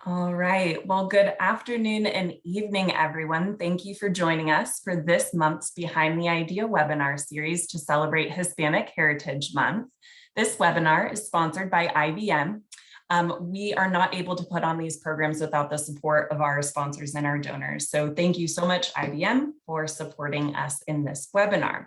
All right. Well, good afternoon and evening, everyone. Thank you for joining us for this month's Behind the Idea webinar series to celebrate Hispanic Heritage Month. This webinar is sponsored by IBM. We are not able to put on these programs without the support of our sponsors and our donors. So thank you so much, IBM, for supporting us in this webinar.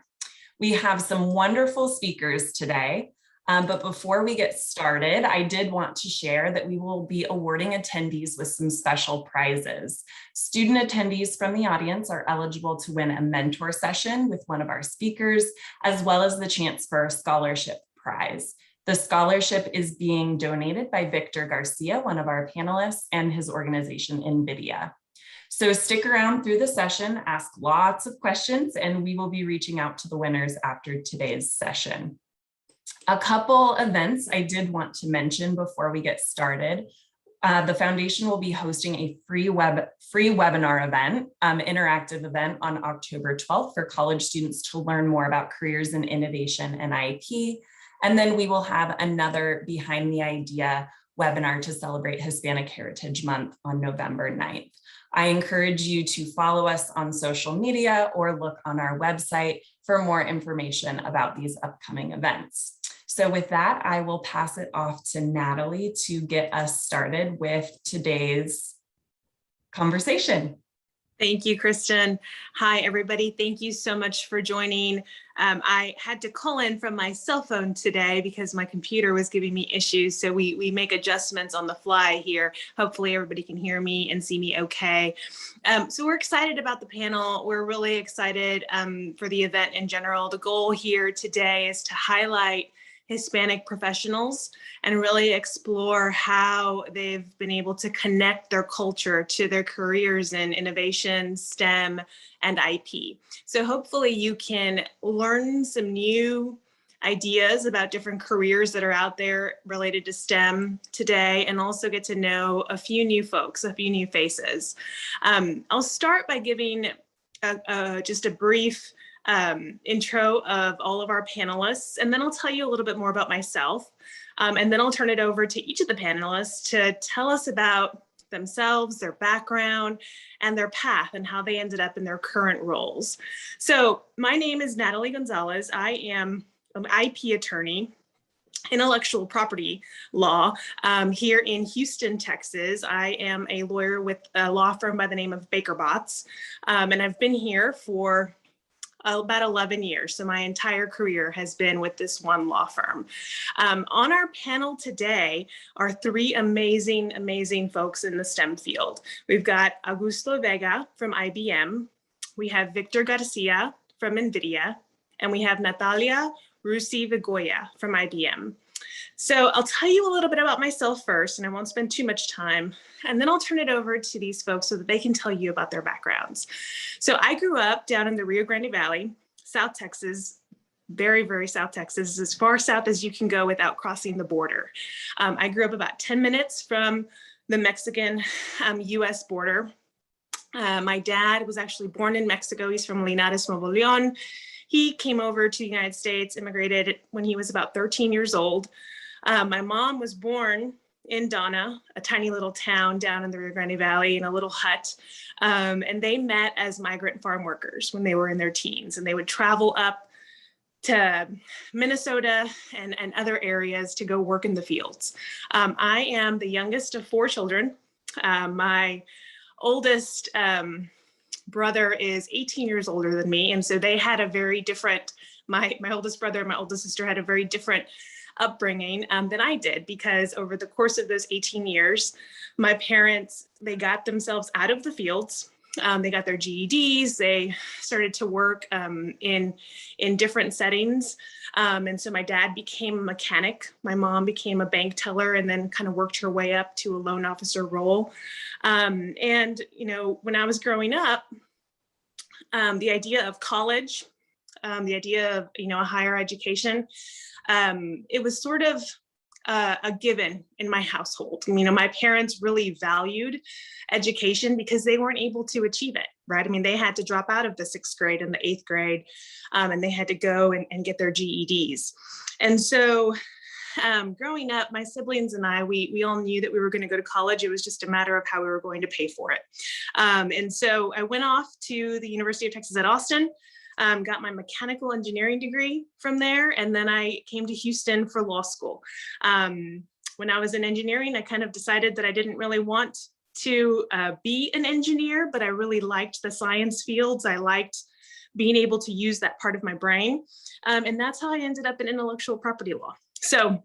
We have some wonderful speakers today. But before we get started, I did want to share that we will be awarding attendees with some special prizes. Student attendees from the audience are eligible to win a mentor session with one of our speakers, as well as the chance for a scholarship prize. The scholarship is being donated by Victor Garcia, one of our panelists, and his organization, Nvidia. So stick around through the session, ask lots of questions, and we will be reaching out to the winners after today's session. A couple events I did want to mention before we get started. The foundation will be hosting a free webinar event, interactive event on October 12th for college students to learn more about careers in innovation and IP. And then we will have another Behind the Idea webinar to celebrate Hispanic Heritage Month on November 9th. I encourage you to follow us on social media or look on our website for more information about these upcoming events. So with that, I will pass it off to Natalie to get us started with today's conversation. Thank you, Kristen. Hi, everybody. Thank you so much for joining. I had to call in from my cell phone today because my computer was giving me issues. So we make adjustments on the fly here. Hopefully everybody can hear me and see me okay. So we're excited about the panel. We're really excited for the event in general. The goal here today is to highlight Hispanic professionals and really explore how they've been able to connect their culture to their careers in innovation, STEM, and IP. So hopefully you can learn some new ideas about different careers that are out there related to STEM today, and also get to know a few new folks, a few new faces. I'll start by giving just a brief intro of all of our panelists, and then I'll tell you a little bit more about myself. And then I'll turn it over to each of the panelists to tell us about themselves, their background, and their path, and how they ended up in their current roles. So my name is Natalie Gonzalez. I am an IP attorney, intellectual property law here in Houston, Texas. I am a lawyer with a law firm by the name of Baker Botts, and I've been here for about 11 years. So my entire career has been with this one law firm. On our panel today are three amazing, amazing folks in the STEM field. We've got Agustiega from IBM. We have Victor Garcia from Nvidia, and we have Natalia Vigoya from IBM. So I'll tell you a little bit about myself first, and I won't spend too much time. And then I'll turn it over to these folks so that they can tell you about their backgrounds. So I grew up down in the Rio Grande Valley, South Texas, very, very South Texas, as far south as you can go without crossing the border. I grew up about 10 minutes from the Mexican US border. My dad was actually born in Mexico. He's from Linares, Nuevo León. He came over to the United States, immigrated when he was about 13 years old. My mom was born in Donna, a tiny little town down in the Rio Grande Valley, in a little hut. And they met as migrant farm workers when they were in their teens, and they would travel up to Minnesota and other areas to go work in the fields. I am the youngest of four children. My oldest brother is 18 years older than me. And so they had a very different, my oldest brother and my oldest sister had a very different upbringing than I did, because over the course of those 18 years, my parents, they got themselves out of the fields. They got their GEDs, they started to work in different settings. And so my dad became a mechanic, my mom became a bank teller, and then kind of worked her way up to a loan officer role. And, you know, when I was growing up, the idea of college, the idea of, you know, a higher education, it was sort of a given in my household. You know, my parents really valued education because they weren't able to achieve it, right? I mean, they had to drop out of the 6th grade and the 8th grade, and they had to go and get their GEDs. And so growing up, my siblings and I, we all knew that we were going to go to college. It was just a matter of how we were going to pay for it. And so I went off to the University of Texas at Austin, got my mechanical engineering degree from there, and then I came to Houston for law school. When I was in engineering, I kind of decided that I didn't really want to be an engineer, but I really liked the science fields. I liked being able to use that part of my brain. And that's how I ended up in intellectual property law. So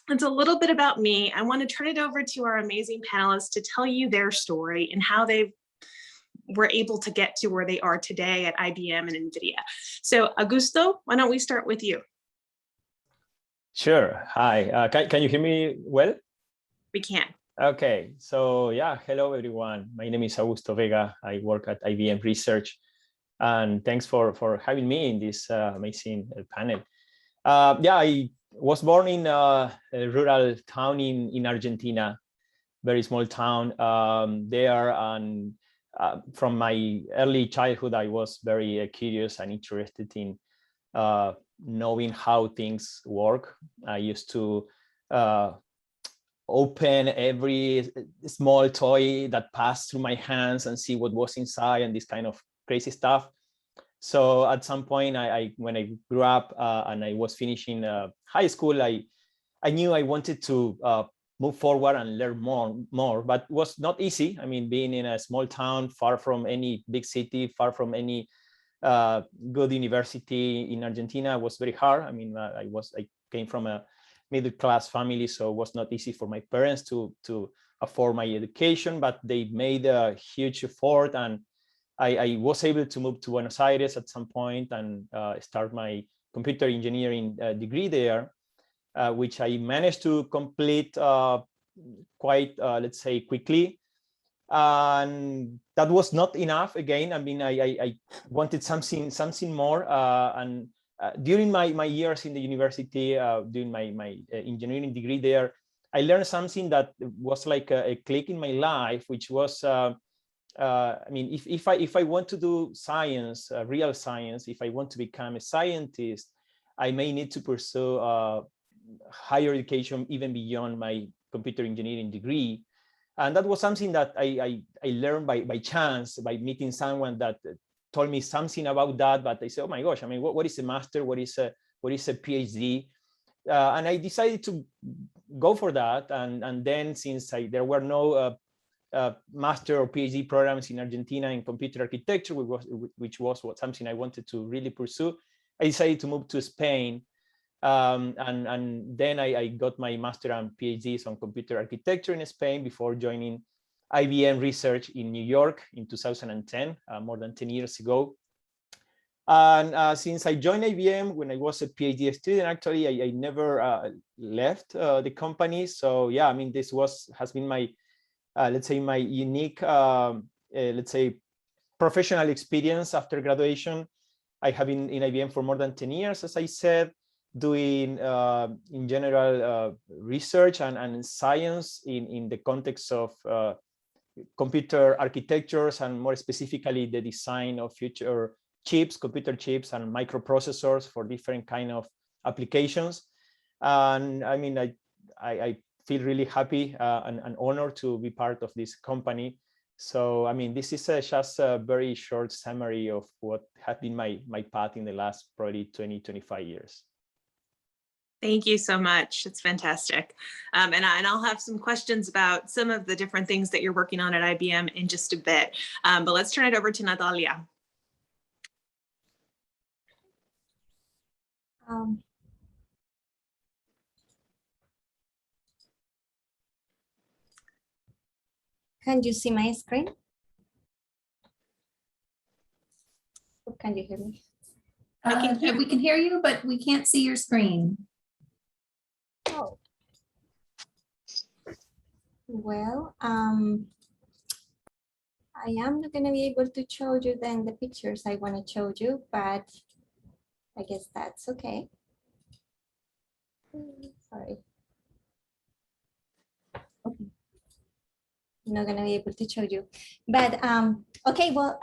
it's a little bit about me. I want to turn it over to our amazing panelists to tell you their story and how they were able to get to where they are today at IBM and Nvidia. So Augusto, why don't we start with you? Sure. Hi. Can you hear me well? We can. Okay. So yeah, hello everyone. My name is Augusto Vega. I work at IBM Research, and thanks for having me in this amazing panel. Yeah, I was born in a rural town in Argentina, very small town there, and from my early childhood, I was very curious and interested in knowing how things work. I used to open every small toy that passed through my hands and see what was inside and this kind of crazy stuff. So at some point, when I grew up and I was finishing high school, I knew I wanted to move forward and learn more, but it was not easy. I mean, being in a small town, far from any big city, far from any good university in Argentina was very hard. I mean, I came from a middle-class family, so it was not easy for my parents to afford my education, but they made a huge effort, and I was able to move to Buenos Aires at some point and start my computer engineering degree there, which I managed to complete quite, let's say, quickly. And that was not enough. Again, I mean, I wanted something more. And during my years in the university, during my engineering degree there, I learned something that was like a click in my life, which was, I mean, if I want to do science, real science, if I want to become a scientist, I may need to pursue higher education even beyond my computer engineering degree. And that was something that I learned by chance, by meeting someone that told me something about that. But I said, oh my gosh, I mean, what is a master? What is a PhD? And I decided to go for that. And then since there were no master or PhD programs in Argentina in computer architecture, which was something I wanted to really pursue, I decided to move to Spain. And then I got my master and PhDs on computer architecture in Spain before joining IBM Research in New York in 2010, more than 10 years ago. And since I joined IBM when I was a PhD student, actually, I never left the company. So yeah, I mean, this has been my, let's say, my unique, let's say, professional experience after graduation. I have been in IBM for more than 10 years, as I said, doing in general research and science in the context of computer architectures, and more specifically the design of future chips, computer chips and microprocessors for different kind of applications. And I mean, I feel really happy and honored to be part of this company. So, I mean, this is just a very short summary of what has been my path in the last probably 20, 25 years. Thank you so much. It's fantastic. And I'll have some questions about some of the different things that you're working on at IBM in just a bit. But let's turn it over to Natalia. Can you see my screen? Can you hear me? We can hear you, but we can't see your screen. Oh. Well, I am not going to be able to show you then the pictures I want to show you, but I guess that's okay. Sorry. Okay. not gonna be able to show you. But okay, well,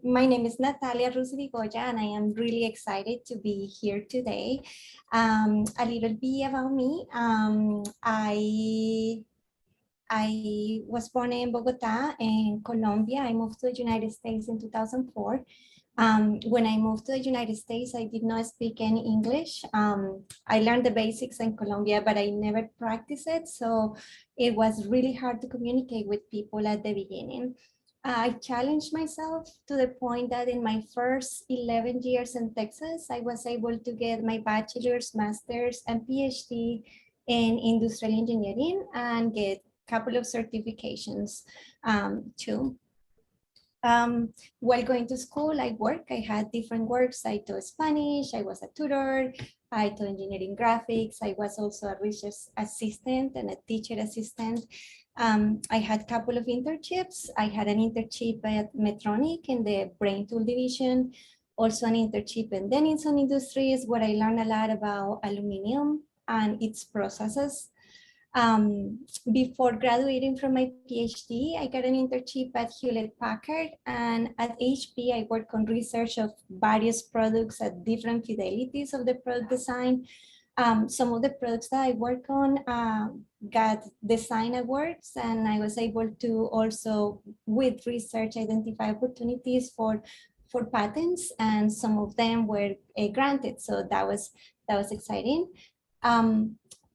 my name is Natalia Rusivigoya, and I am really excited to be here today. A little bit about me. I was born in Bogota, in Colombia. I moved to the United States in 2004. When I moved to the United States, I did not speak any English. I learned the basics in Colombia, but I never practiced it. So it was really hard to communicate with people at the beginning. I challenged myself to the point that in my first 11 years in Texas, I was able to get my bachelor's, master's, and PhD in industrial engineering and get a couple of certifications too. While going to school, I had different works. I taught Spanish, I was a tutor, I taught engineering graphics. I was also a research assistant and a teacher assistant. I had a couple of internships. I had an internship at Medtronic in the brain tool division, also an internship in Denison Industries, where I learned a lot about aluminum and its processes. Before graduating from my PhD, I got an internship at Hewlett Packard, and at HP, I worked on research of various products at different fidelities of the product design. Some of the products that I work on got design awards, and I was able to also, with research, identify opportunities for patents, and some of them were granted. So that was exciting.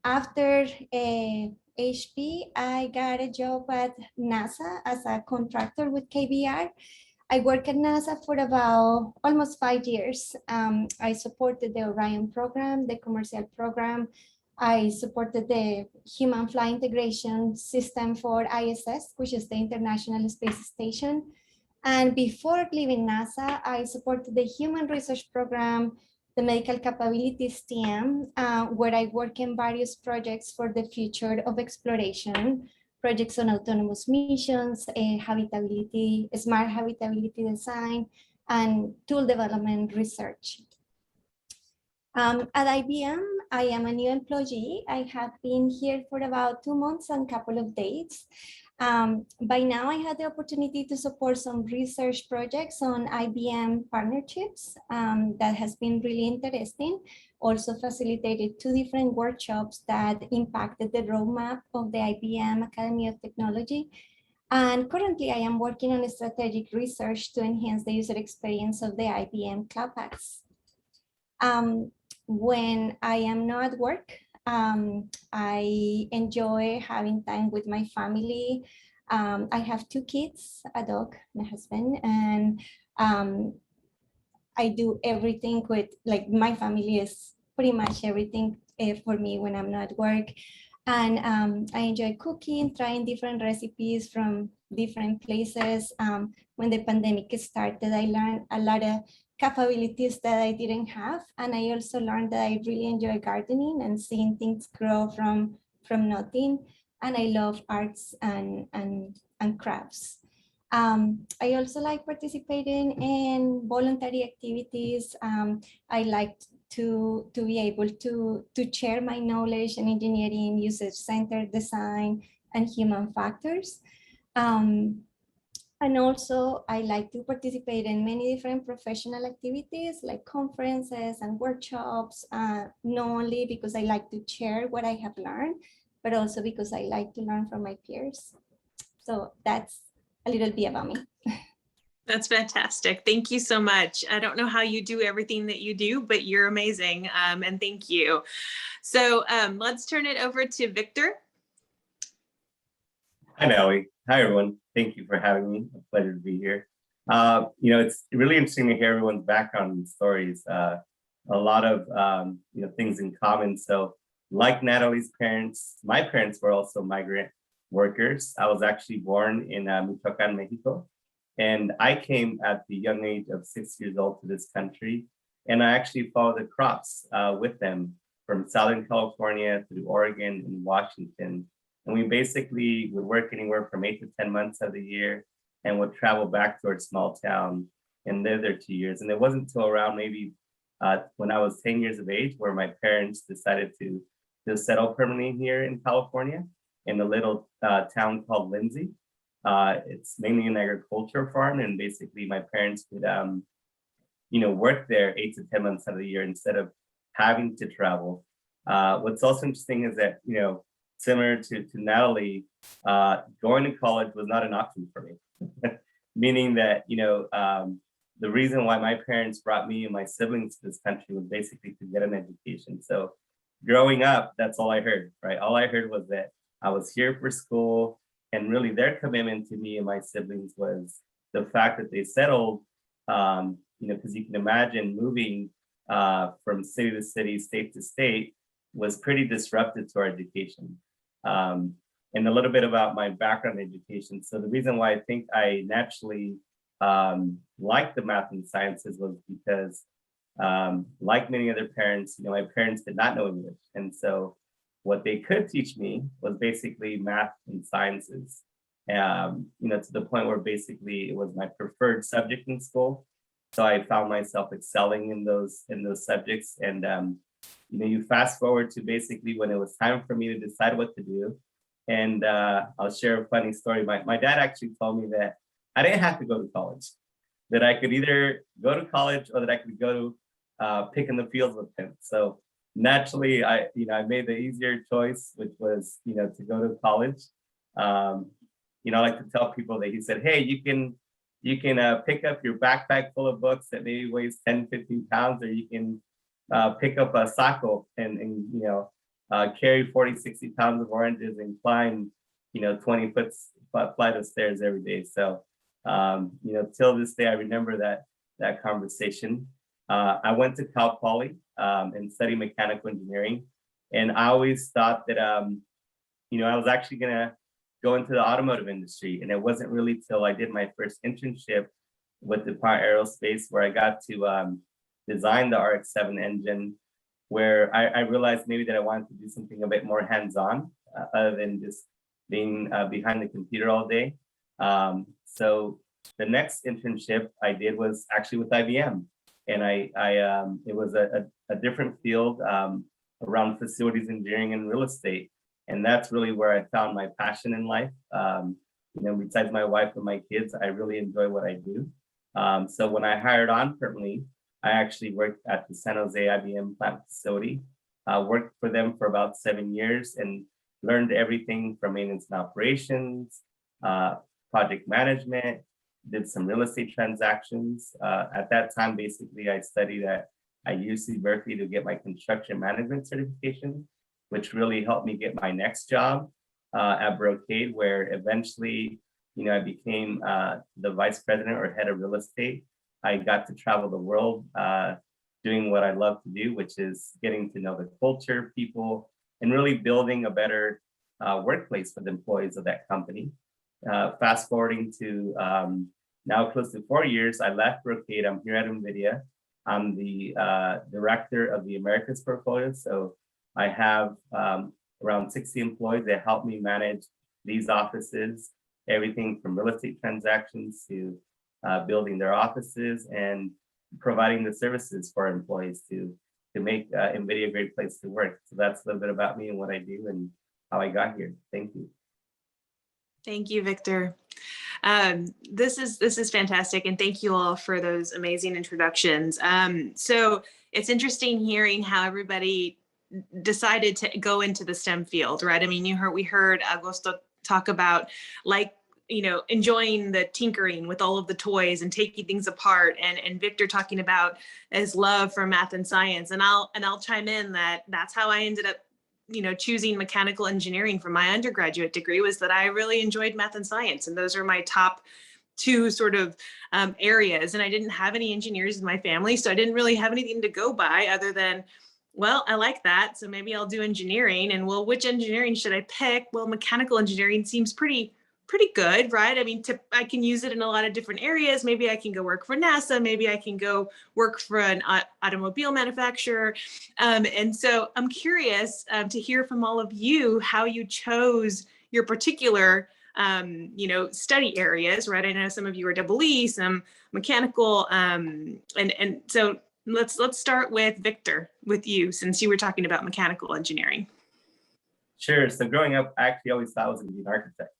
After HP, I got a job at NASA as a contractor with KBR. I worked at NASA for about almost 5 years. I supported the Orion program, the commercial program. I supported the human fly integration system for ISS, which is the International Space Station. And before leaving NASA, I supported the human research program, the medical capabilities team, where I work in various projects for the future of exploration, projects on autonomous missions, habitability, smart habitability design, and tool development research. At IBM, I am a new employee. I have been here for about 2 months and a couple of days. By now, I had the opportunity to support some research projects on IBM partnerships. That has been really interesting. Also facilitated 2 different workshops that impacted the roadmap of the IBM Academy of Technology. And currently, I am working on strategic research to enhance the user experience of the IBM Cloud Paks. When I am not at work, I enjoy having time with my family. I have 2 kids, a dog, and a husband, and I do everything with, like, my family is pretty much everything for me when I'm not at work. And I enjoy cooking, trying different recipes from different places. When the pandemic started, I learned a lot of capabilities that I didn't have. And I also learned that I really enjoy gardening and seeing things grow from nothing. And I love arts and crafts. I also like participating in voluntary activities. I like to be able to share my knowledge in engineering, user-centered design, and human factors. And also, I like to participate in many different professional activities like conferences and workshops, not only because I like to share what I have learned, but also because I like to learn from my peers. So that's a little bit about me. That's fantastic. Thank you so much. I don't know how you do everything that you do, but you're amazing. And thank you. So let's turn it over to Victor. Hi, Natalie. Hi, everyone. Thank you for having me. A pleasure to be here. It's really interesting to hear everyone's background and stories. A lot of things in common. So, like Natalie's parents, my parents were also migrant workers. I was actually born in Michoacan, Mexico, and I came at the young age of 6 years old to this country, and I actually followed the crops with them from Southern California through Oregon and Washington. And we basically would work anywhere from 8 to 10 months of the year and would travel back to our small town and live there 2 years. And it wasn't until around maybe when I was 10 years of age where my parents decided to settle permanently here in California in a little town called Lindsay. It's mainly an agriculture farm, and basically my parents would, work there 8 to 10 months out of the year instead of having to travel. What's also interesting is that, similar to Natalie, going to college was not an option for me, meaning that, the reason why my parents brought me and my siblings to this country was basically to get an education. So growing up, that's all I heard, right? All I heard was that I was here for school, and really their commitment to me and my siblings was the fact that they settled, because you can imagine moving from city to city, state to state was pretty disruptive to our education. And a little bit about my background in education. So the reason why I think I naturally liked the math and sciences was because, like many other parents, my parents did not know English. And so what they could teach me was basically math and sciences, to the point where basically it was my preferred subject in school. So I found myself excelling in those subjects. And, you fast forward to basically when it was time for me to decide what to do. And I'll share a funny story. My dad actually told me that I didn't have to go to college, that I could either go to college or that I could go to pick in the fields with him. So naturally, I made the easier choice, which was, to go to college. I like to tell people that he said, hey, you can pick up your backpack full of books that maybe weighs 10, 15 pounds, or you can pick up a sacco and carry 40, 60 pounds of oranges and climb, 20-foot flight of stairs every day. So, till this day, I remember that conversation. I went to Cal Poly and studied mechanical engineering. And I always thought that, I was actually gonna go into the automotive industry. And it wasn't really till I did my first internship with DuPont Aerospace where I got to design the RX-7 engine, where I realized maybe that I wanted to do something a bit more hands-on other than just being behind the computer all day. So the next internship I did was actually with IBM. And it was a different field around facilities engineering and real estate. And that's really where I found my passion in life. Besides my wife and my kids, I really enjoy what I do. So when I hired on permanently, I actually worked at the San Jose IBM plant facility. Worked for them for about 7 years and learned everything from maintenance and operations, project management, did some real estate transactions. At that time, basically, I studied at UC Berkeley to get my construction management certification, which really helped me get my next job at Brocade, where eventually, I became the vice president or head of real estate. I got to travel the world doing what I love to do, which is getting to know the culture, people, and really building a better workplace for the employees of that company. Fast forwarding to now close to 4 years, I left Brocade. I'm here at Nvidia. I'm the director of the Americas portfolio. So I have around 60 employees that help me manage these offices, everything from real estate transactions to building their offices and providing the services for our employees to make Nvidia a great place to work. So that's a little bit about me and what I do and how I got here. Thank you. Thank you, Victor. This is fantastic, and thank you all for those amazing introductions. So it's interesting hearing how everybody decided to go into the STEM field, right? I mean, we heard Augusto talk about enjoying the tinkering with all of the toys and taking things apart, and Victor talking about his love for math and science. And I'll chime in that's how I ended up choosing mechanical engineering for my undergraduate degree, was that I really enjoyed math and science. And those are my top two sort of areas. And I didn't have any engineers in my family, so I didn't really have anything to go by other than, well, I like that, so maybe I'll do engineering. And well, which engineering should I pick? Well, mechanical engineering seems pretty good, right? I mean, I can use it in a lot of different areas. Maybe I can go work for NASA. Maybe I can go work for an automobile manufacturer. And so I'm curious to hear from all of you how you chose your particular, study areas, right? I know some of you are EE, some mechanical, and so let's start with Victor, with you, since you were talking about mechanical engineering. Sure. So growing up, I actually always thought I was going to be an architect.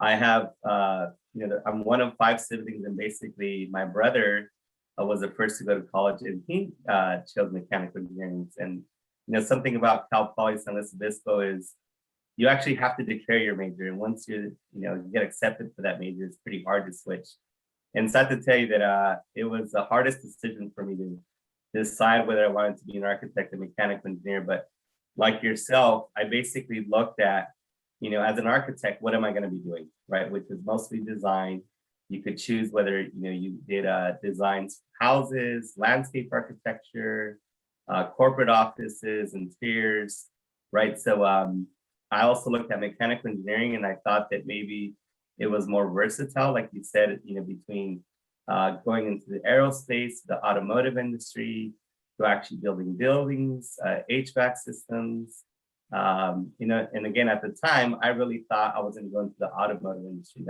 I have, I'm one of 5 siblings, and basically my brother was the first to go to college, and he chose mechanical engineering. And something about Cal Poly San Luis Obispo is you actually have to declare your major, and once you get accepted for that major, it's pretty hard to switch. And sad to tell you that it was the hardest decision for me to decide whether I wanted to be an architect or mechanical engineer. But like yourself, I basically looked at, as an architect, what am I going to be doing, right? Which is mostly design. You could choose whether, you did designs, houses, landscape architecture, corporate offices, interiors, right? So I also looked at mechanical engineering, and I thought that maybe it was more versatile, like you said, between going into the aerospace, the automotive industry, to actually building buildings, HVAC systems. And again, at the time, I really thought I was going to go into the automotive industry.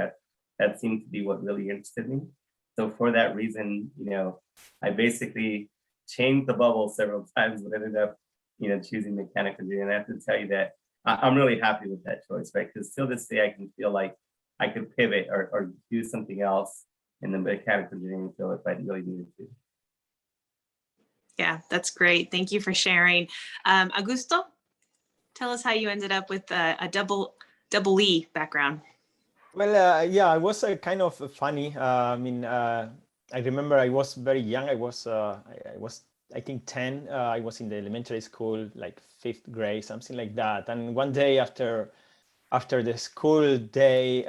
That seemed to be what really interested me. So for that reason, I basically changed the bubble several times, but ended up, choosing mechanical engineering. And I have to tell you that I'm really happy with that choice, right? Because still this day, I can feel like I could pivot or do something else in the mechanical engineering field if I really needed to. Yeah, that's great. Thank you for sharing. Augusto, tell us how you ended up with a double E background. Well, yeah, it was kind of funny. I remember I was very young. I was, I think 10. I was in the elementary school, like 5th grade, something like that. And one day after the school day,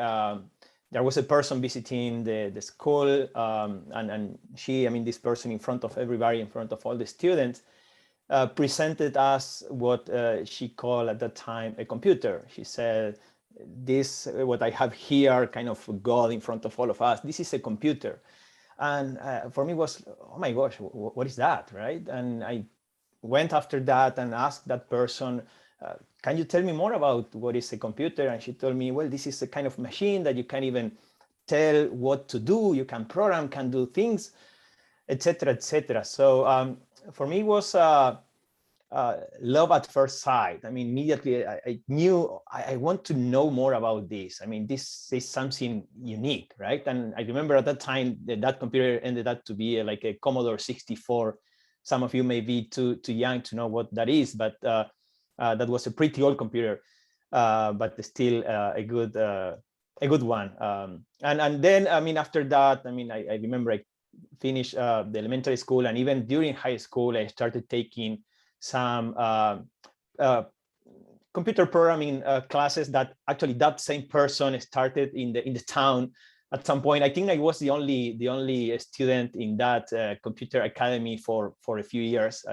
there was a person visiting the school, and she, this person in front of everybody, in front of all the students, presented us what she called at that time a computer. She said, this, what I have here, kind of God in front of all of us, this is a computer. And for me was, oh my gosh, what is that, right? And I went after that and asked that person, can you tell me more about what is a computer? And she told me, well, this is a kind of machine that you can even tell what to do, you can program, can do things, etc., etc. So for me, it was love at first sight. Immediately I knew I want to know more about this. This is something unique, right? And I remember at that time that computer ended up to be like a Commodore 64. Some of you may be too young to know what that is, but that was a pretty old computer, but still a good one. And then after that, I remember I finished the elementary school, and even during high school, I started taking some computer programming classes that actually that same person started in the town at some point. I think I was the only student in that computer academy for a few years.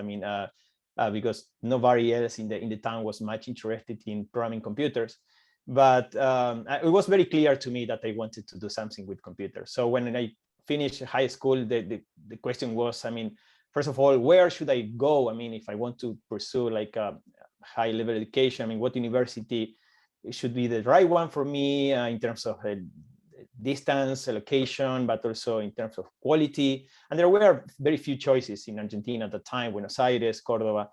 Because nobody else in the town was much interested in programming computers. But it was very clear to me that I wanted to do something with computers. So when I finished high school, the question was, first of all, where should I go? If I want to pursue like a high level education, what university should be the right one for me in terms of distance, location, but also in terms of quality. And there were very few choices in Argentina at the time, Buenos Aires, Cordoba.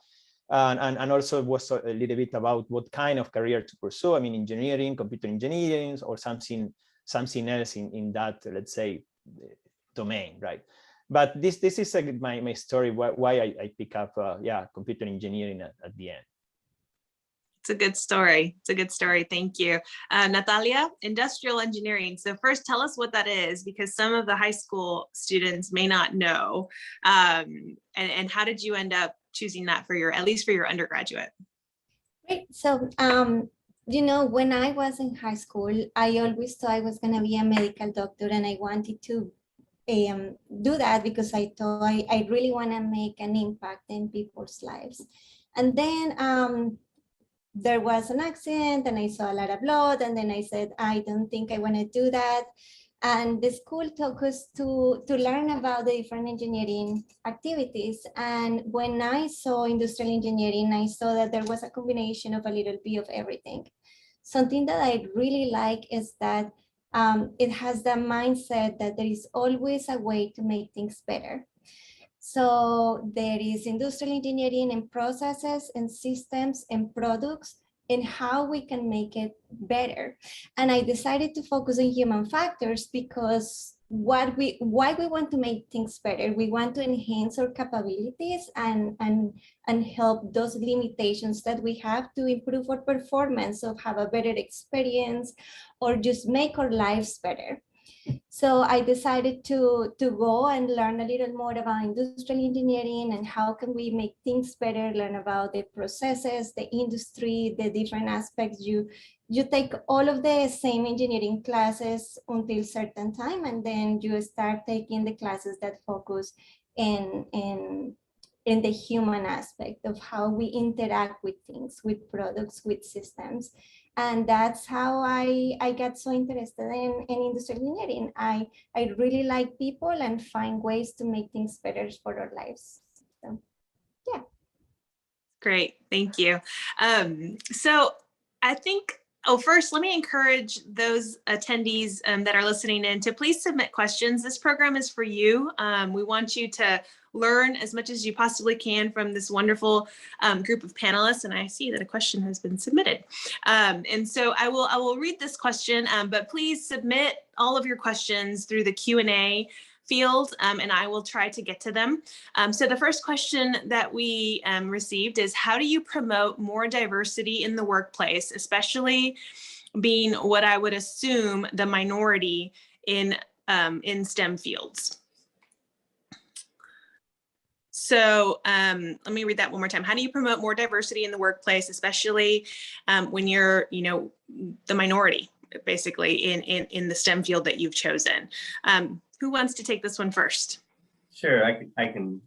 And also it was a little bit about what kind of career to pursue. Engineering, computer engineering, or something else in that, let's say, domain, right? But this is my story, why I pick up computer engineering at the end. It's a good story. It's a good story. Thank you. Natalia, industrial engineering. So first tell us what that is, because some of the high school students may not know. And how did you end up choosing that at least for your undergraduate? Great. So, when I was in high school, I always thought I was going to be a medical doctor, and I wanted to do that because I thought I really want to make an impact in people's lives. And then there was an accident, and I saw a lot of blood, and then I said, I don't think I want to do that. And the school took us to learn about the different engineering activities. And when I saw industrial engineering, I saw that there was a combination of a little bit of everything. Something that I really like is that it has the mindset that there is always a way to make things better. So there is industrial engineering in processes and systems and products, and how we can make it better. And I decided to focus on human factors because why we want to make things better. We want to enhance our capabilities and help those limitations that we have to improve our performance, or have a better experience, or just make our lives better. So I decided to go and learn a little more about industrial engineering and how can we make things better, learn about the processes, the industry, the different aspects. You take all of the same engineering classes until certain time, and then you start taking the classes that focus in the human aspect of how we interact with things, with products, with systems. And that's how I got so interested in industrial engineering. I really like people and find ways to make things better for our lives. So, yeah. Great, thank you. So I think, first, let me encourage those attendees that are listening in to please submit questions. This program is for you. We want you to learn as much as you possibly can from this wonderful group of panelists. And I see that a question has been submitted. And so I will read this question, but please submit all of your questions through the Q&A field, and I will try to get to them. So the first question that we received is, how do you promote more diversity in the workplace, especially being what I would assume the minority in STEM fields? So let me read that one more time. How do you promote more diversity in the workplace, especially when you're, the minority, basically in the STEM field that you've chosen? Who wants to take this one first? Sure, I can.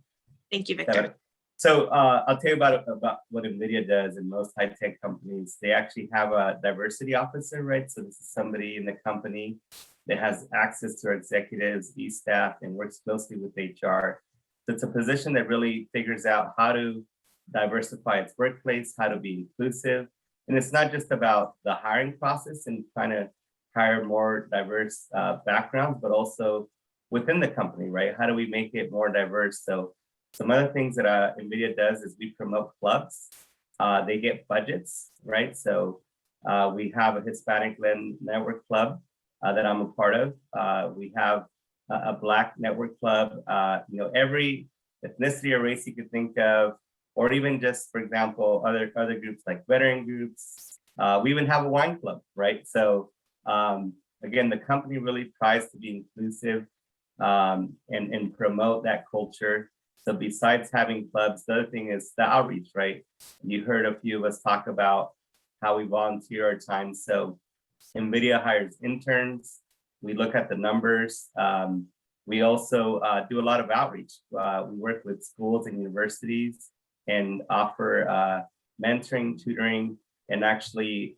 Thank you, Victor. So I'll tell you about what Nvidia does in most high-tech companies. They actually have a diversity officer, right? So this is somebody in the company that has access to our executives, staff, and works closely with HR. So it's a position that really figures out how to diversify its workplace, how to be inclusive. And it's not just about the hiring process and trying to hire more diverse backgrounds, but also within the company, right? How do we make it more diverse? So some other things that Nvidia does is we promote clubs. They get budgets, right? So we have a Hispanic network club that I'm a part of. We have a Black network club. Every ethnicity or race you could think of, or even just, for example, other groups like veteran groups. We even have a wine club, right? So again, the company really tries to be inclusive and promote that culture. So besides having clubs, the other thing is the outreach, right? You heard a few of us talk about how we volunteer our time. So Nvidia hires interns. We look at the numbers. We also do a lot of outreach. We work with schools and universities and offer mentoring, tutoring, and actually,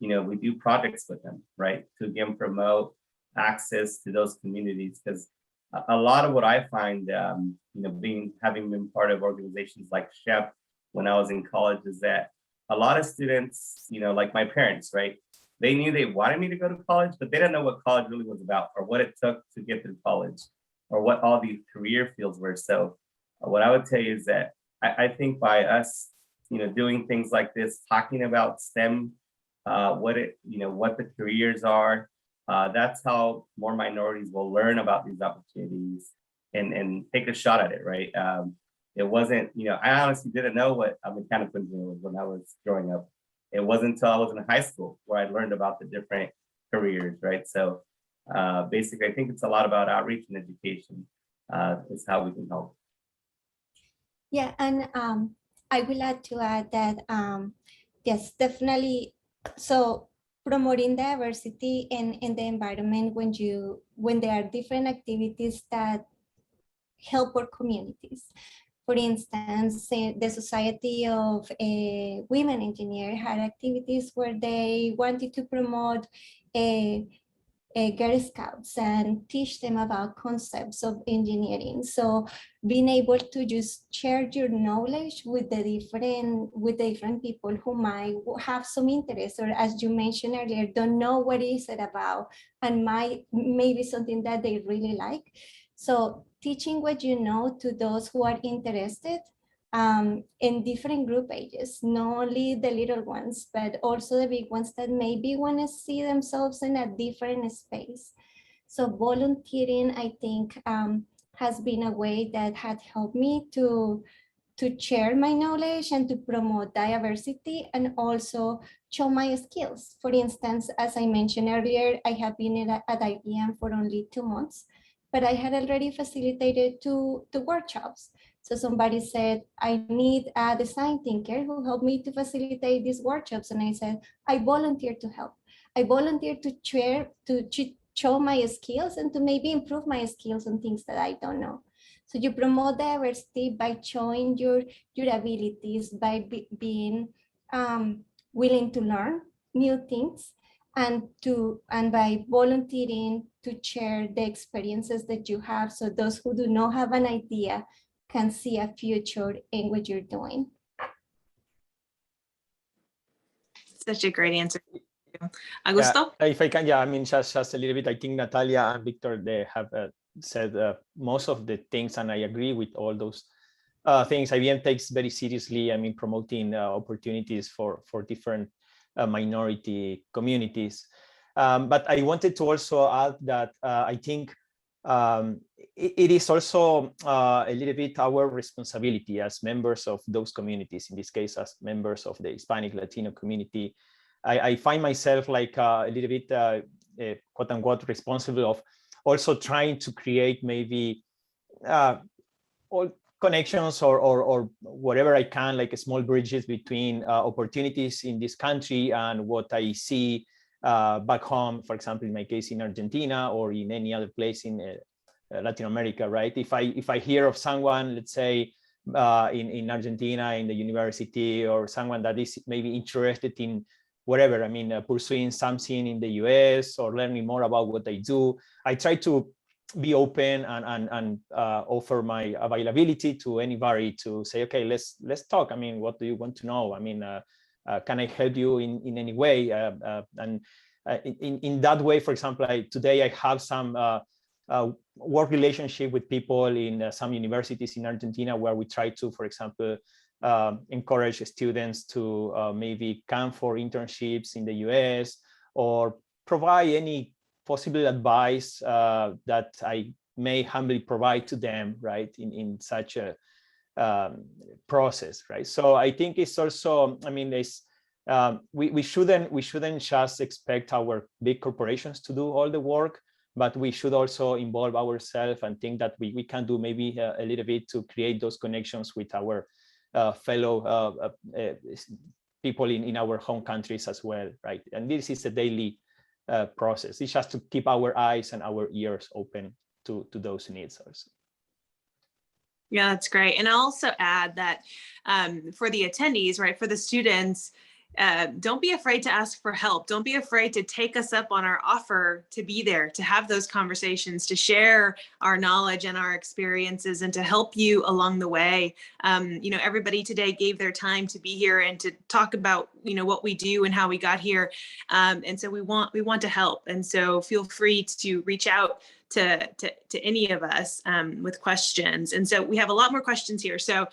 we do projects with them, right? To again promote access to those communities, because a lot of what I find, having been part of organizations like SHEP when I was in college, is that a lot of students, like my parents, right? They knew they wanted me to go to college, but they didn't know what college really was about, or what it took to get through college, or what all these career fields were. So what I would tell you is that I think by us, doing things like this, talking about STEM, what the careers are, that's how more minorities will learn about these opportunities and take a shot at it, right? It wasn't, I honestly didn't know what a mechanical engineer was when I was growing up. It wasn't until I was in high school where I learned about the different careers, right? So basically, I think it's a lot about outreach and education is how we can help. Yeah, and I will add that, yes, definitely. So promoting diversity in the environment when there are different activities that help our communities. For instance, the Society of Women Engineers had activities where they wanted to promote Girl Scouts and teach them about concepts of engineering. So being able to just share your knowledge with the different people who might have some interest, or as you mentioned earlier, don't know what is it about and maybe something that they really like. So teaching what you know to those who are interested in different group ages, not only the little ones, but also the big ones that maybe want to see themselves in a different space. So volunteering, I think, has been a way that had helped me to share my knowledge and to promote diversity and also show my skills. For instance, as I mentioned earlier, I have been at IBM for only 2 months, but I had already facilitated two workshops. So somebody said, I need a design thinker who helped me to facilitate these workshops. And I said, I volunteer to help. I volunteer to share, to show my skills and to maybe improve my skills on things that I don't know. So you promote diversity by showing your abilities, by being willing to learn new things, and by volunteering to share the experiences that you have, so those who do not have an idea can see a future in what you're doing. Such a great answer. Augusto? Yeah, if I can, yeah, I mean, just a little bit. I think Natalia and Victor, they have said most of the things, and I agree with all those things. IBM takes very seriously, I mean, promoting opportunities for different minority communities. But I wanted to also add that I think it is also a little bit our responsibility as members of those communities, in this case, as members of the Hispanic Latino community. I find myself like a little bit quote unquote responsible of also trying to create maybe all connections or whatever I can, like small bridges between opportunities in this country and what I see back home, for example, in my case in Argentina or in any other place in Latin America, right? If I hear of someone, let's say in Argentina, in the university, or someone that is maybe interested in whatever, I mean, pursuing something in the US or learning more about what they do, I try to be open and offer my availability to anybody to say, okay, let's talk. I mean, what do you want to know? I mean, can I help you in any way? And in that way, for example, today I have some work relationship with people in some universities in Argentina where we try to, for example, encourage students to maybe come for internships in the US or provide any possible advice that I may humbly provide to them, right, in such a process, right? So I think it's also, I mean, it's we shouldn't just expect our big corporations to do all the work, but we should also involve ourselves and think that we can do maybe a little bit to create those connections with our fellow people in our home countries as well, right? And this is a daily process. It's just to keep our eyes and our ears open to those needs also. Yeah, that's great. And I'll also add that for the attendees, right, for the students, don't be afraid to ask for help. Don't be afraid to take us up on our offer to be there, to have those conversations, to share our knowledge and our experiences, and to help you along the way. You know, everybody today gave their time to be here and to talk about, you know, what we do and how we got here. And so we want to help. And so feel free to reach out to any of us with questions. And so we have a lot more questions here. So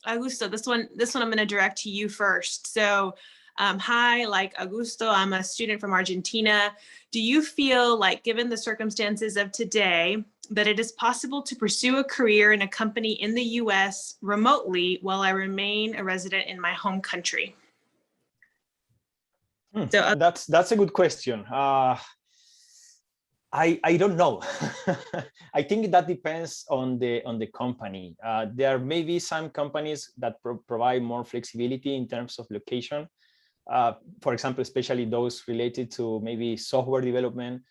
Augusto, this one I'm going to direct to you first. So hi, like Augusto, I'm a student from Argentina. Do you feel like, given the circumstances of today, that it is possible to pursue a career in a company in the US remotely while I remain a resident in my home country? So that's a good question. I don't know. I think that depends on the company. There may be some companies that provide more flexibility in terms of location. For example, especially those related to maybe software development.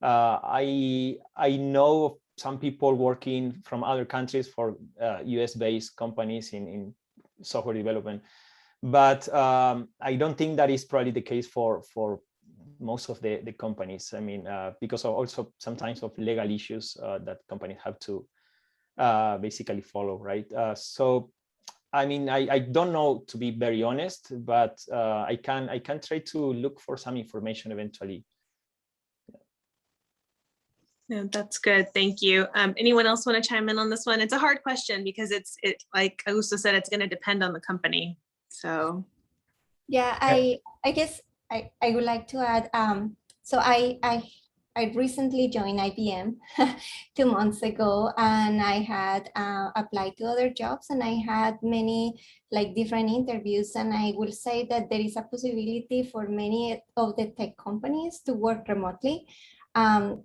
I know some people working from other countries for US-based companies in software development, but I don't think that is probably the case for most of the companies. I mean, because of also sometimes of legal issues that companies have to basically follow, right? So, I mean, I don't know, to be very honest, but I can try to look for some information eventually. Yeah, that's good. Thank you. Anyone else want to chime in on this one? It's a hard question because it like Augusto said, it's going to depend on the company. So Yeah, I guess I would like to add, so I recently joined IBM 2 months ago, and I had applied to other jobs, and I had many like different interviews, and I will say that there is a possibility for many of the tech companies to work remotely.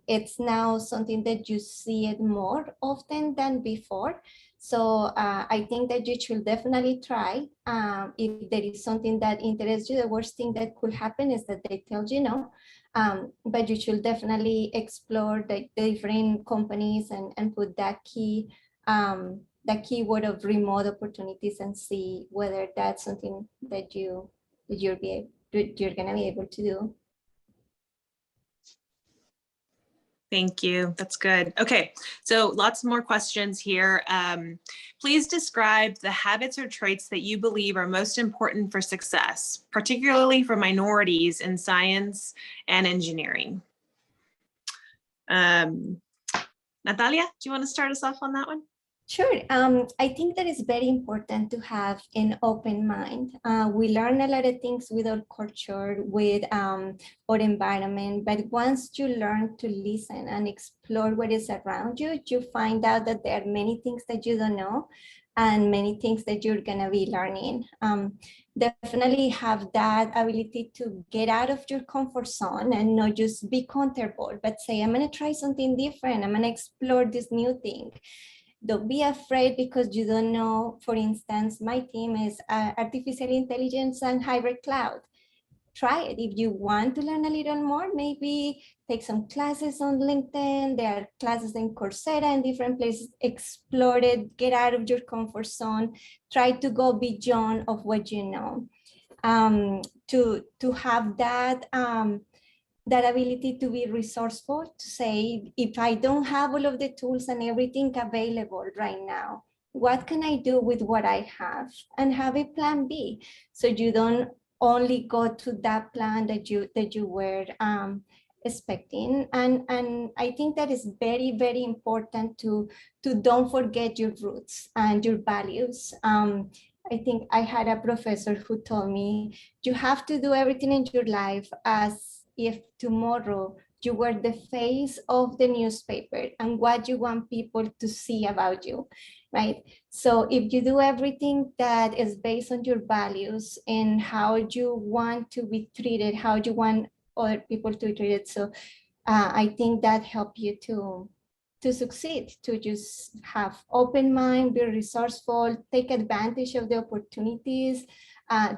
It's now something that you see it more often than before. So I think that you should definitely try. If there is something that interests you, the worst thing that could happen is that they tell you no. But you should definitely explore the different companies and put that keyword of remote opportunities and see whether that's something that you're gonna be able to do. thank you. That's good. Okay, so lots more questions here. Please describe the habits or traits that you believe are most important for success, particularly for minorities in science and engineering. Natalia, do you want to start us off on that one? Sure. I think that it's very important to have an open mind. We learn a lot of things with our culture, with our environment, but once you learn to listen and explore what is around you, you find out that there are many things that you don't know and many things that you're gonna be learning. Definitely have that ability to get out of your comfort zone and not just be comfortable, but say, I'm gonna try something different. I'm gonna explore this new thing. Don't be afraid because you don't know. For instance, my team is artificial intelligence and hybrid cloud. Try it. If you want to learn a little more, maybe take some classes on LinkedIn. There are classes in Coursera and different places. Explore it, get out of your comfort zone. Try to go beyond of what you know. To have that that ability to be resourceful, to say, if I don't have all of the tools and everything available right now, what can I do with what I have? And have a plan B, so you don't only go to that plan that you were expecting. And I think that is very, very important to don't forget your roots and your values. I think I had a professor who told me, you have to do everything in your life as if tomorrow you were the face of the newspaper and what you want people to see about you, right? So if you do everything that is based on your values and how you want to be treated, how you want other people to be treated, so I think that helps you to succeed, to just have open mind, be resourceful, take advantage of the opportunities.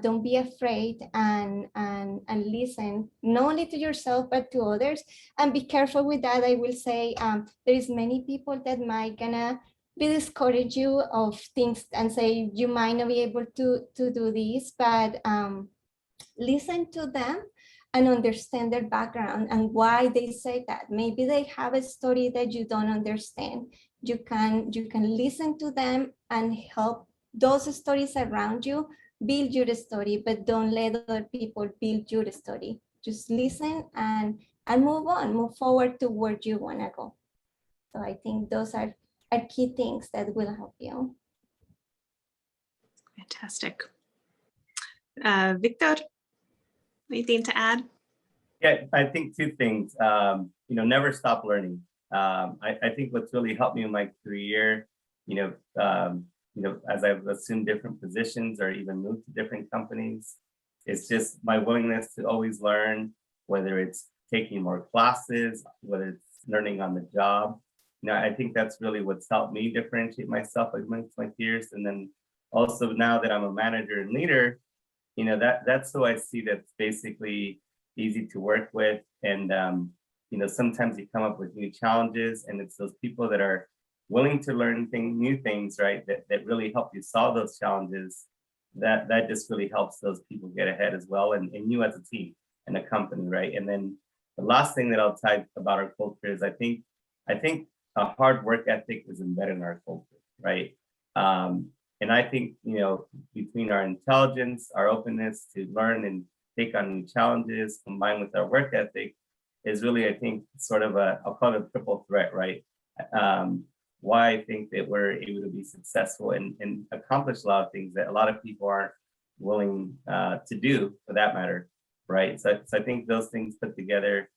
Don't be afraid, and listen not only to yourself but to others, and be careful with that. I will say there is many people that might gonna be discourage you of things and say you might not be able to do this, but listen to them and understand their background and why they say that. Maybe they have a story that you don't understand. You can listen to them and help those stories around you build your story, but don't let other people build your story. Just listen and move on, move forward to where you want to go. So I think those are key things that will help you. Fantastic. Victor, anything to add? Yeah, I think two things. Never stop learning. I think what's really helped me in my career, as I've assumed different positions or even moved to different companies, it's just my willingness to always learn, whether it's taking more classes, whether it's learning on the job. I think that's really what's helped me differentiate myself amongst my peers. And then also now that I'm a manager and leader, that's who I see that's basically easy to work with. And, sometimes you come up with new challenges, and it's those people that are willing to learn new things, right? That really help you solve those challenges. That just really helps those people get ahead as well. And you as a team and a company, right? And then the last thing that I'll type about our culture is I think a hard work ethic is embedded in our culture, right? And I think, between our intelligence, our openness to learn and take on new challenges, combined with our work ethic, is really, I think, sort of I'll call it a triple threat, right? Why I think that we're able to be successful and accomplish a lot of things that a lot of people aren't willing to do, for that matter, right? So I think those things put together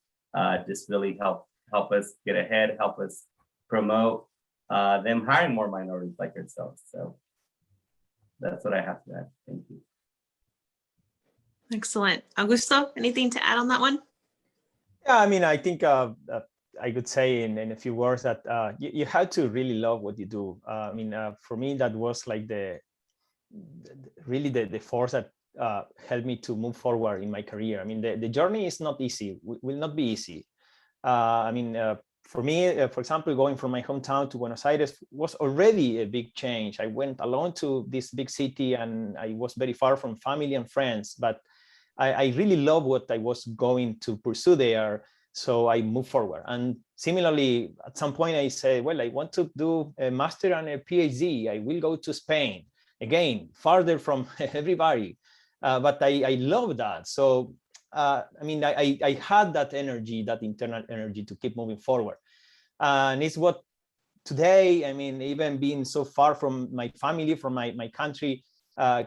just really help us get ahead, help us promote them hiring more minorities like yourselves. So that's what I have to add. Thank you. Excellent. Augusto, anything to add on that one? Yeah, I mean, I think I could say in a few words that you have to really love what you do. I mean, for me, that was like really the force that helped me to move forward in my career. I mean, the journey is not easy, will not be easy. I mean, for me, for example, going from my hometown to Buenos Aires was already a big change. I went alone to this big city and I was very far from family and friends, but I really love what I was going to pursue there. So I moved forward. And similarly, at some point I said, well, I want to do a master and a PhD. I will go to Spain. Again, farther from everybody. But I love that. So, I mean, I had that energy, that internal energy to keep moving forward. And it's what today, I mean, even being so far from my family, from my country,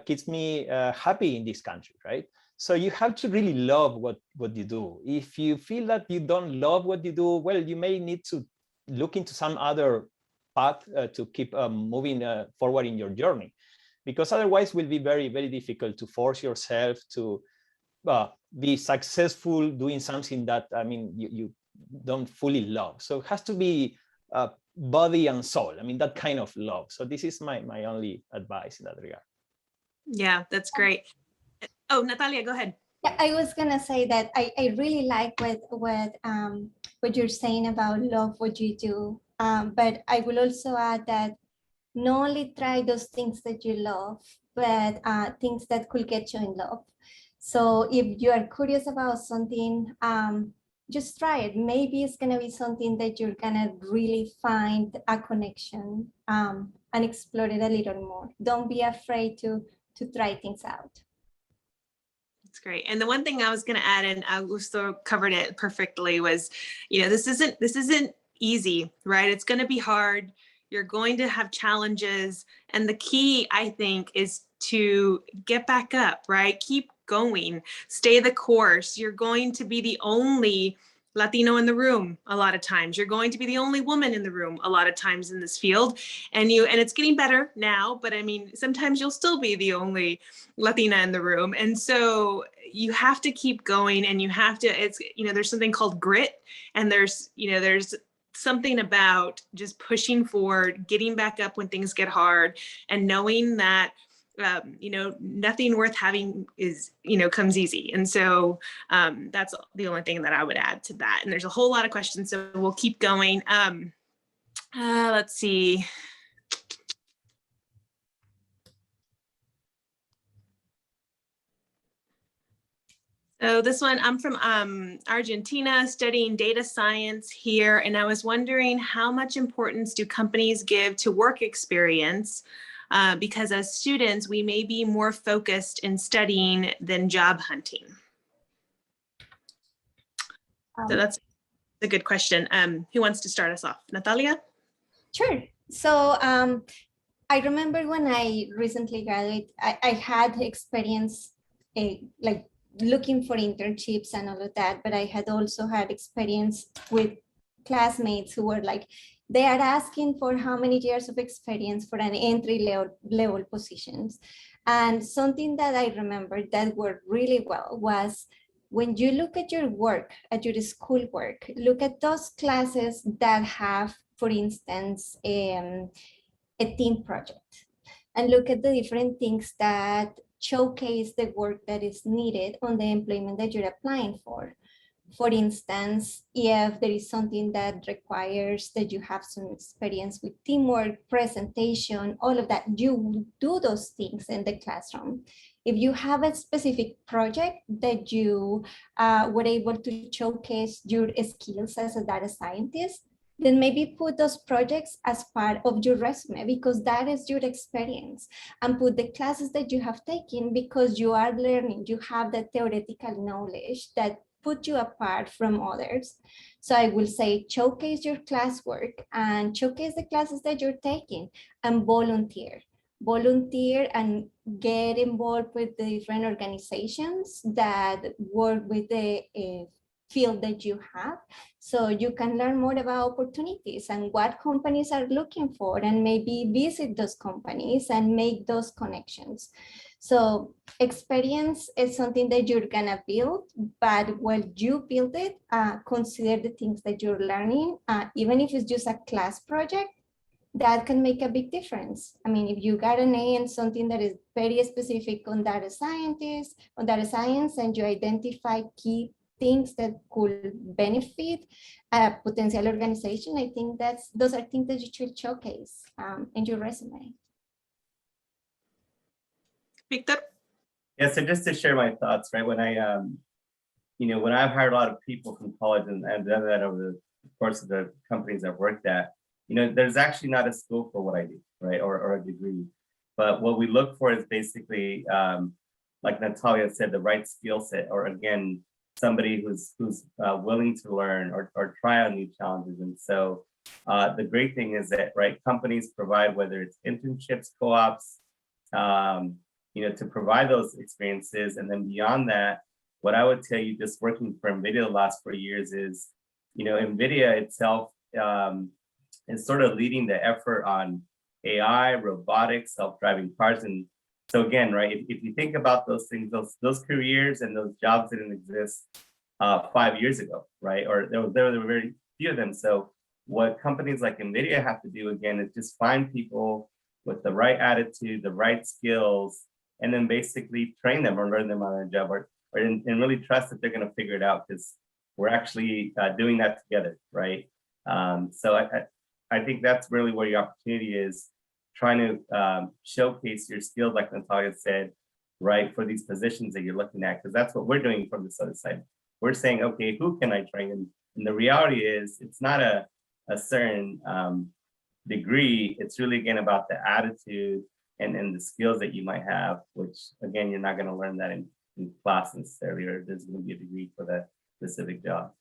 keeps me happy in this country, right? So you have to really love what you do. If you feel that you don't love what you do, well, you may need to look into some other path to keep moving forward in your journey, because otherwise it will be very, very difficult to force yourself to be successful doing something that, I mean, you don't fully love. So it has to be body and soul. I mean, that kind of love. So this is my only advice in that regard. Yeah, that's great. Oh, Natalia, go ahead. Yeah, I was gonna say that I really like what you're saying about love what you do. But I will also add that not only try those things that you love, but things that could get you in love. So if you are curious about something, just try it. Maybe it's gonna be something that you're gonna really find a connection and explore it a little more. Don't be afraid to try things out. That's great. And the one thing I was going to add, and Augusto covered it perfectly, was, you know, this isn't easy, right? It's going to be hard. You're going to have challenges. And the key, I think, is to get back up, right? Keep going, stay the course. You're going to be the only Latino in the room a lot of times. You're going to be the only woman in the room a lot of times in this field. And it's getting better now, but I mean, sometimes you'll still be the only Latina in the room. And so you have to keep going, and you have to, it's, you know, there's something called grit, and there's something about just pushing forward, getting back up when things get hard, and knowing that you know, nothing worth having is, you know, comes easy. And so that's the only thing that I would add to that. And there's a whole lot of questions, so we'll keep going. Let's see. So this one, I'm from Argentina, studying data science here. And I was wondering, how much importance do companies give to work experience? Because as students, we may be more focused in studying than job hunting. So that's a good question. Who wants to start us off? Natalia? Sure. So I remember when I recently graduated, I had experience like looking for internships and all of that, but I had also had experience with classmates who were like, they are asking for how many years of experience for an entry level positions. And something that I remember that worked really well was when you look at your work, at your school work, look at those classes that have, for instance, a team project, and look at the different things that showcase the work that is needed on the employment that you're applying for. For instance, if there is something that requires that you have some experience with teamwork, presentation, all of that, you do those things in the classroom. If you have a specific project that you were able to showcase your skills as a data scientist, then maybe put those projects as part of your resume, because that is your experience, and put the classes that you have taken because you are learning, you have that theoretical knowledge that put you apart from others. So I will say showcase your classwork and showcase the classes that you're taking and volunteer and get involved with the different organizations that work with the field that you have, so you can learn more about opportunities and what companies are looking for, and maybe visit those companies and make those connections. So experience is something that you're gonna build, but when you build it, consider the things that you're learning, even if it's just a class project, that can make a big difference. I mean, if you got an A in something that is very specific on data science, and you identify key things that could benefit a potential organization, I think those are things that you should showcase in your resume. Victor? Yeah, so just to share my thoughts, right? When I, when I've hired a lot of people from college and done that over the course of the companies I've worked at, there's actually not a school for what I do, right? Or a degree. But what we look for is basically, like Natalia said, the right skill set, or again, somebody who's willing to learn or try on new challenges. And so the great thing is that, right, companies provide, whether it's internships, co-ops, to provide those experiences. And then beyond that, what I would tell you, just working for Nvidia the last 4 years is, Nvidia itself is sort of leading the effort on AI, robotics, self-driving cars. And so again, right, if you think about those things, those careers and those jobs didn't exist 5 years ago, right? Or there were very few of them. So what companies like Nvidia have to do, again, is just find people with the right attitude, the right skills, and then basically train them or learn them on a job, and really trust that they're going to figure it out, because we're actually doing that together, right? So I think that's really where your opportunity is, trying to showcase your skills, like Natalia said, right, for these positions that you're looking at, because that's what we're doing from this other side. We're saying, okay, who can I train? And the reality is, it's not a certain degree. It's really, again, about the attitude and the skills that you might have, which, again, you're not going to learn that in class necessarily, or there's going to be a degree for that specific job.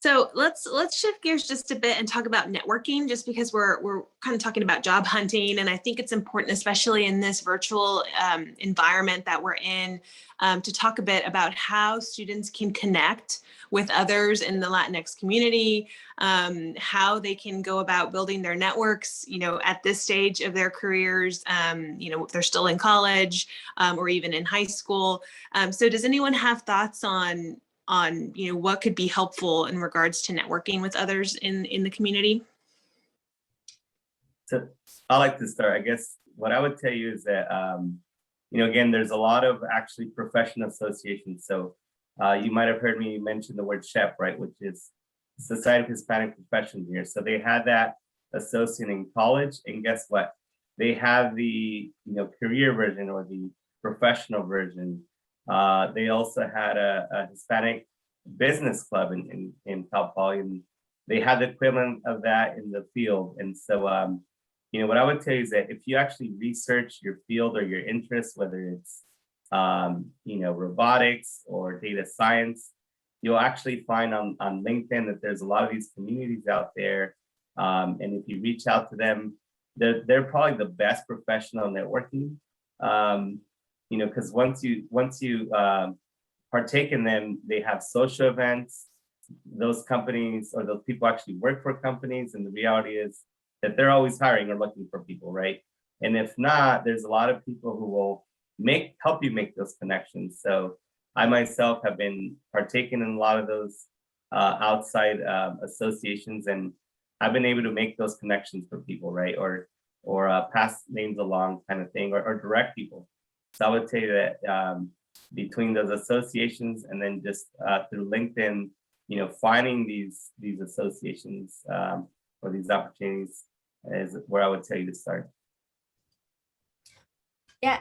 So let's shift gears just a bit and talk about networking, just because we're kind of talking about job hunting. And I think it's important, especially in this virtual environment that we're in, to talk a bit about how students can connect with others in the Latinx community, how they can go about building their networks, at this stage of their careers, if they're still in college or even in high school. So does anyone have thoughts on what could be helpful in regards to networking with others in the community? So I like to start. I guess what I would tell you is that, again, there's a lot of actually professional associations. So you might have heard me mention the word SHEP, right, which is Society of Hispanic Professions here. So they had that associate in college, and guess what? They have the career version or the professional version. They also had a Hispanic business club in Cal Poly, and they had the equivalent of that in the field. And so, what I would tell you is that if you actually research your field or your interests, whether it's, robotics or data science, you'll actually find on LinkedIn that there's a lot of these communities out there. And if you reach out to them, they're probably the best professional networking. Because once you partake in them, they have social events. Those companies or those people actually work for companies, and the reality is that they're always hiring or looking for people, right? And if not, there's a lot of people who will help you make those connections. So I myself have been partaking in a lot of those outside associations, and I've been able to make those connections for people, right? Or pass names along kind of thing, or direct people. So I would say that between those associations and then just through LinkedIn, finding these associations or these opportunities is where I would tell you to start. Yeah,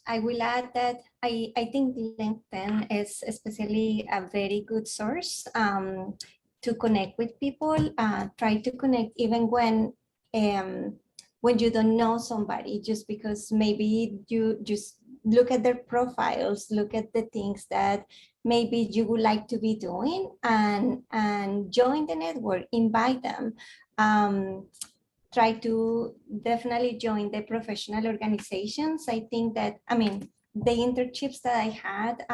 I will add that I think LinkedIn is especially a very good source to connect with people. Try to connect even when when you don't know somebody, just because maybe you just look at their profiles, look at the things that maybe you would like to be doing, and join the network, invite them. Try to definitely join the professional organizations. I think that, I mean, the internships that I had,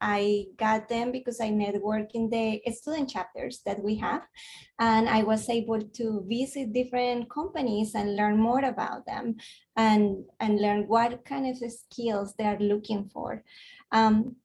I got them because I network in the student chapters that we have. And I was able to visit different companies and learn more about them, and learn what kind of skills they are looking for.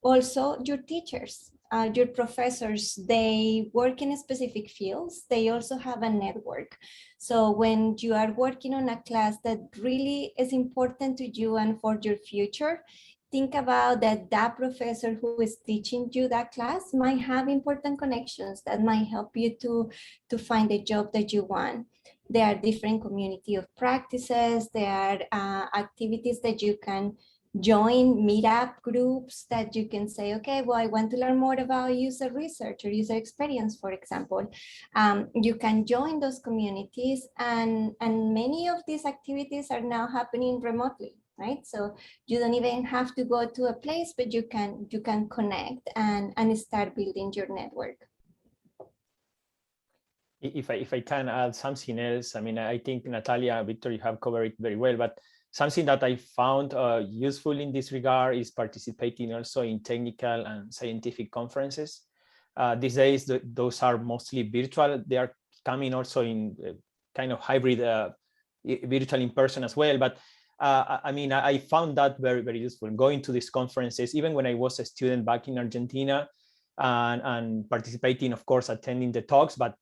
Also, your teachers, your professors, they work in specific fields. They also have a network. So when you are working on a class that really is important to you and for your future, think about that professor who is teaching you that class might have important connections that might help you to find the job that you want. There are different community of practices. There are activities that you can join, meetup groups that you can say, okay, well, I want to learn more about user research or user experience, for example. You can join those communities, and many of these activities are now happening remotely, right? So you don't even have to go to a place, but you can connect and start building your network. If I can add something else, I mean, I think Natalia, Victor, you have covered it very well, but something that I found useful in this regard is participating also in technical and scientific conferences. These days, those are mostly virtual. They are coming also in kind of hybrid, virtual in person as well. But I mean, I found that very, very useful, going to these conferences, even when I was a student back in Argentina, and participating, of course, attending the talks, but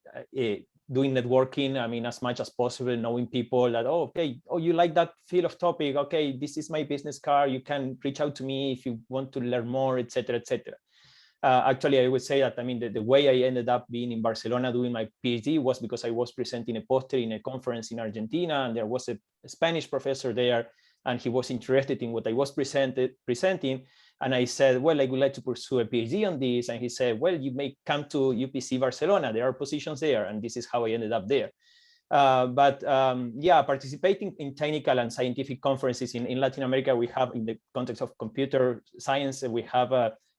doing networking, I mean, as much as possible, knowing people that, oh, okay, oh, you like that field of topic, okay, this is my business card, you can reach out to me if you want to learn more, etc., etc. Actually, I would say that, I mean, the way I ended up being in Barcelona doing my PhD was because I was presenting a poster in a conference in Argentina, and there was a Spanish professor there, and he was interested in what I was presenting. And I said, well, I would like to pursue a PhD on this. And he said, well, you may come to UPC Barcelona. There are positions there. And this is how I ended up there. Yeah, participating in technical and scientific conferences in Latin America, we have, in the context of computer science, we have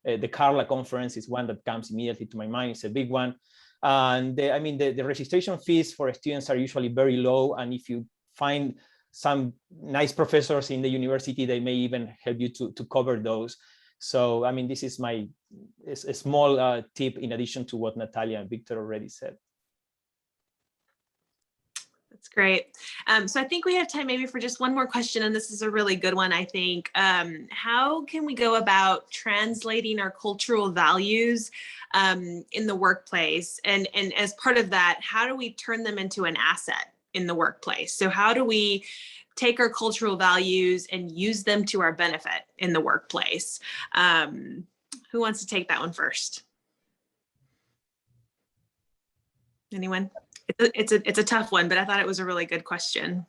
the Carla conference is one that comes immediately to my mind. It's a big one. And I mean, the registration fees for students are usually very low. And if you find some nice professors in the university, they may even help you to cover those. So, I mean, this is a small tip in addition to what Natalia and Victor already said. That's great. So I think we have time maybe for just one more question, and this is a really good one, I think. How can we go about translating our cultural values in the workplace? And as part of that, how do we turn them into an asset in the workplace? So how do we take our cultural values and use them to our benefit in the workplace? Who wants to take that one first? Anyone? It's a tough one, but I thought it was a really good question.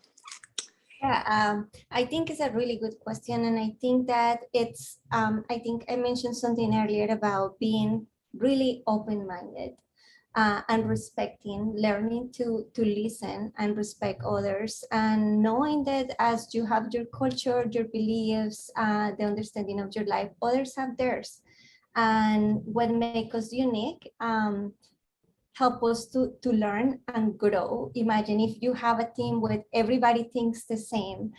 Yeah, I think it's a really good question. And I think that it's, I think I mentioned something earlier about being really open-minded. And respecting, learning to listen and respect others, and knowing that as you have your culture, your beliefs, the understanding of your life, others have theirs. And what makes us unique, help us to learn and grow. Imagine if you have a team with everybody thinks the same,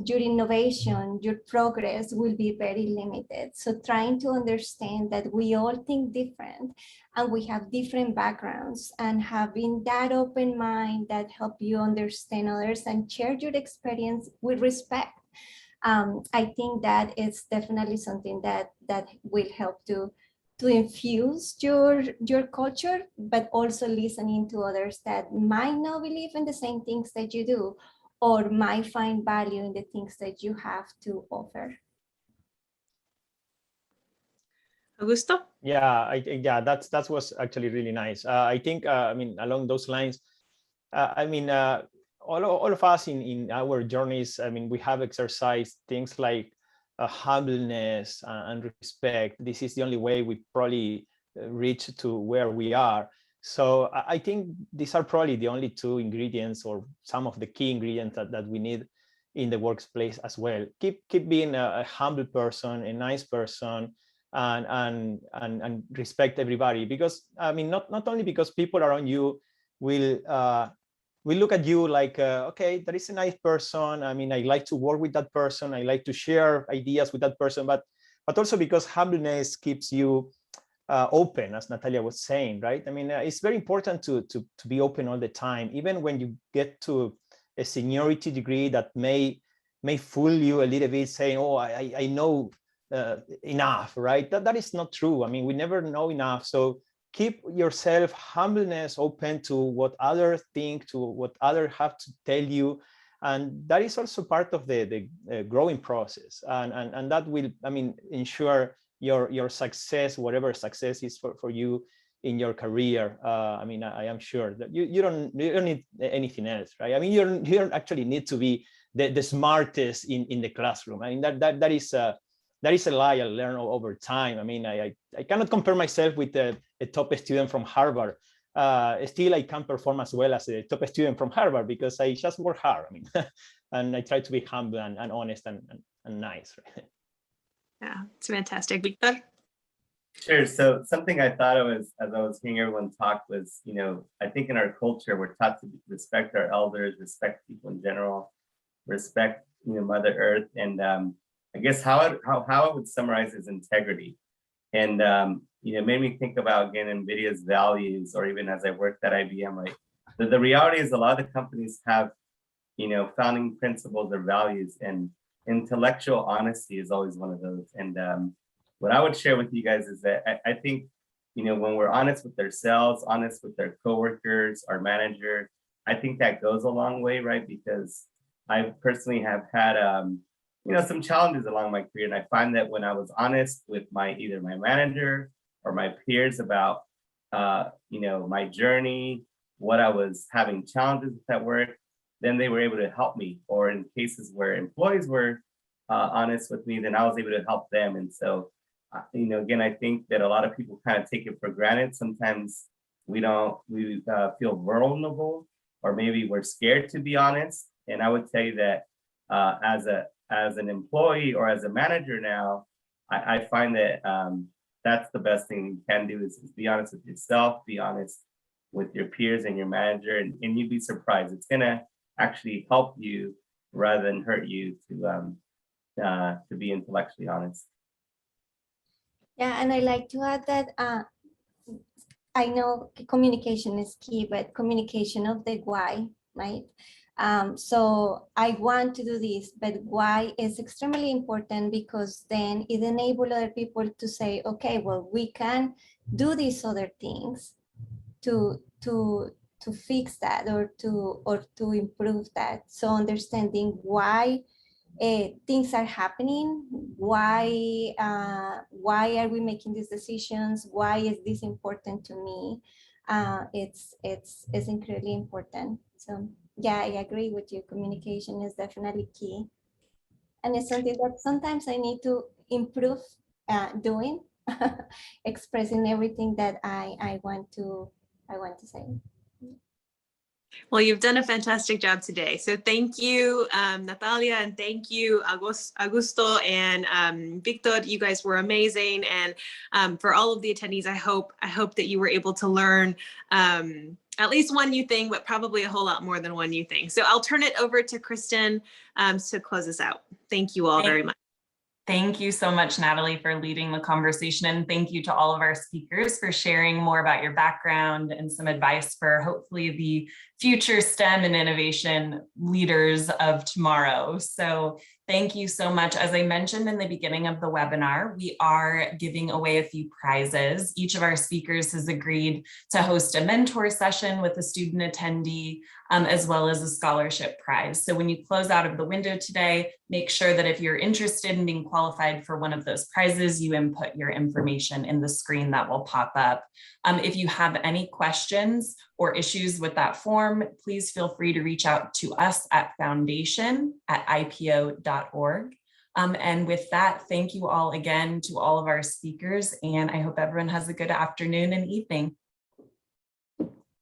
your innovation, your progress will be very limited. So trying to understand that we all think different and we have different backgrounds, and having that open mind that help you understand others and share your experience with respect. I think that it's definitely something that will help to infuse your culture, but also listening to others that might not believe in the same things that you do, or might find value in the things that you have to offer. Augusto? Yeah, yeah, that was actually really nice. I think, I mean, along those lines, I mean, all of us in our journeys, I mean, we have exercised things like humbleness and respect. This is the only way we probably reach to where we are. So I think these are probably the only two ingredients, or some of the key ingredients that we need in the workplace as well. Keep being a humble person, a nice person, and respect everybody. Because I mean, not only because people around you will look at you like, okay, that is a nice person. I mean, I like to work with that person. I like to share ideas with that person, but also because humbleness keeps you open, as Natalia was saying, right? I mean, it's very important to be open all the time, even when you get to a seniority degree that may fool you a little bit, saying, oh, I know enough, right? That is not true. I mean, we never know enough. So keep yourself humbleness open to what others think, to what others have to tell you. And that is also part of the growing process. And that will, I mean, ensure your success, whatever success is for you in your career. I mean, I am sure that you don't need anything else, right? I mean, you don't actually need to be the smartest in the classroom. I mean, that is a lie I learned over time. I mean, I cannot compare myself with a top student from Harvard. Still, I can't perform as well as a top student from Harvard because I just work hard. I mean, and I try to be humble and honest and nice. Right? Yeah, it's fantastic. Victor? Sure. So something I thought of as I was hearing everyone talk was, I think in our culture, we're taught to respect our elders, respect people in general, respect, Mother Earth. And I guess how I would summarize is integrity. And, made me think about, again, Nvidia's values, or even as I worked at IBM, right? The reality is a lot of the companies have, founding principles or values, and intellectual honesty is always one of those. And what I would share with you guys is that I think, when we're honest with ourselves, honest with our coworkers, our manager, I think that goes a long way, right? Because I personally have had, some challenges along my career. And I find that when I was honest with either my manager or my peers about, my journey, what I was having challenges with at work, then they were able to help me. Or in cases where employees were honest with me, then I was able to help them. And so, again, I think that a lot of people kind of take it for granted. Sometimes we feel vulnerable, or maybe we're scared to be honest. And I would tell you that as an employee or as a manager now, I find that that's the best thing you can do is be honest with yourself, be honest with your peers and your manager, and you'd be surprised. It's gonna actually help you rather than hurt you to be intellectually honest. Yeah, and I like to add that I know communication is key, but communication of the why, right? So I want to do this, but why is extremely important, because then it enables other people to say, okay, well, we can do these other things to fix that, or to improve that. So understanding why things are happening, why are we making these decisions, why is this important to me, it's incredibly important. So yeah, I agree with you. Communication is definitely key, and it's something that sometimes I need to improve doing, expressing everything that I want to say. Well, you've done a fantastic job today. So thank you, Natalia, and thank you, Augusto and Victor. You guys were amazing. And for all of the attendees, I hope that you were able to learn at least one new thing, but probably a whole lot more than one new thing. So I'll turn it over to Kristen to close us out. Thank you all very much. Thank you so much, Natalie, for leading the conversation. And thank you to all of our speakers for sharing more about your background and some advice for hopefully the future STEM and innovation leaders of tomorrow. So thank you so much. As I mentioned in the beginning of the webinar, we are giving away a few prizes. Each of our speakers has agreed to host a mentor session with a student attendee, as well as a scholarship prize. So when you close out of the window today, make sure that if you're interested in being qualified for one of those prizes, you input your information in the screen that will pop up. If you have any questions or issues with that form, please feel free to reach out to us at foundation@ipo.org. And with that, thank you all again to all of our speakers, and I hope everyone has a good afternoon and evening.